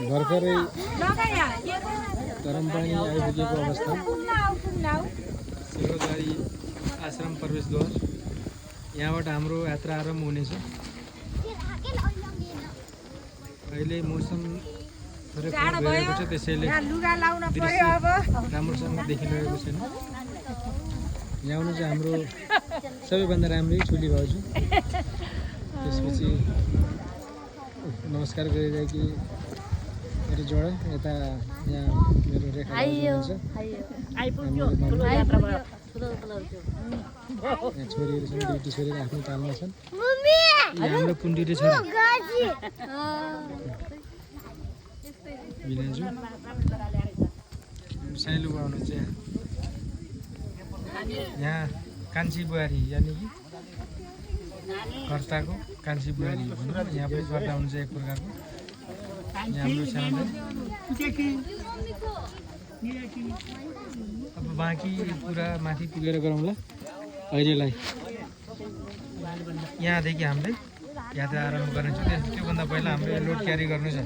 भर्खरै गरमपानी आइपुगेको अवस्था सिरोदारी आश्रम प्रवेशद्वार यहाँबाट हाम्रो यात्रा आरम्भ हुनेछ। अहिले मौसम थोरै गएको छ त्यसैले राम्रोसँग देखिरहेको छैन। यहाँ आउनु चाहिँ हाम्रो सबैभन्दा राम्रै चुली भाउजू त्यसपछि नमस्कार गरिरहेकी मेरो जोडा यता यहाँ मेरो रेखा हुनुहुन्छ छोरीहरू छन् दुईटी छोरीहरू आफ्नो तालमा छन्। हाम्रो पुण्डिरे छोरा विनाजु साइलो आउनुहुन्छ यहाँ कान्छी बुहारी यानि कि कर्ताको कान्छी बुहारी भनौँ यहाँ पनि गर्दा हुन्छ एक प्रकारको। यहाँ हाम्रो सानो अब बाँकी कुरा माथि पुगेर गरौँला। अहिलेलाई यहाँदेखि हामीले यात्रा आरम्भ गर्नेछौँ। त्योभन्दा पहिला हाम्रो लोड क्यारी गर्नु छ।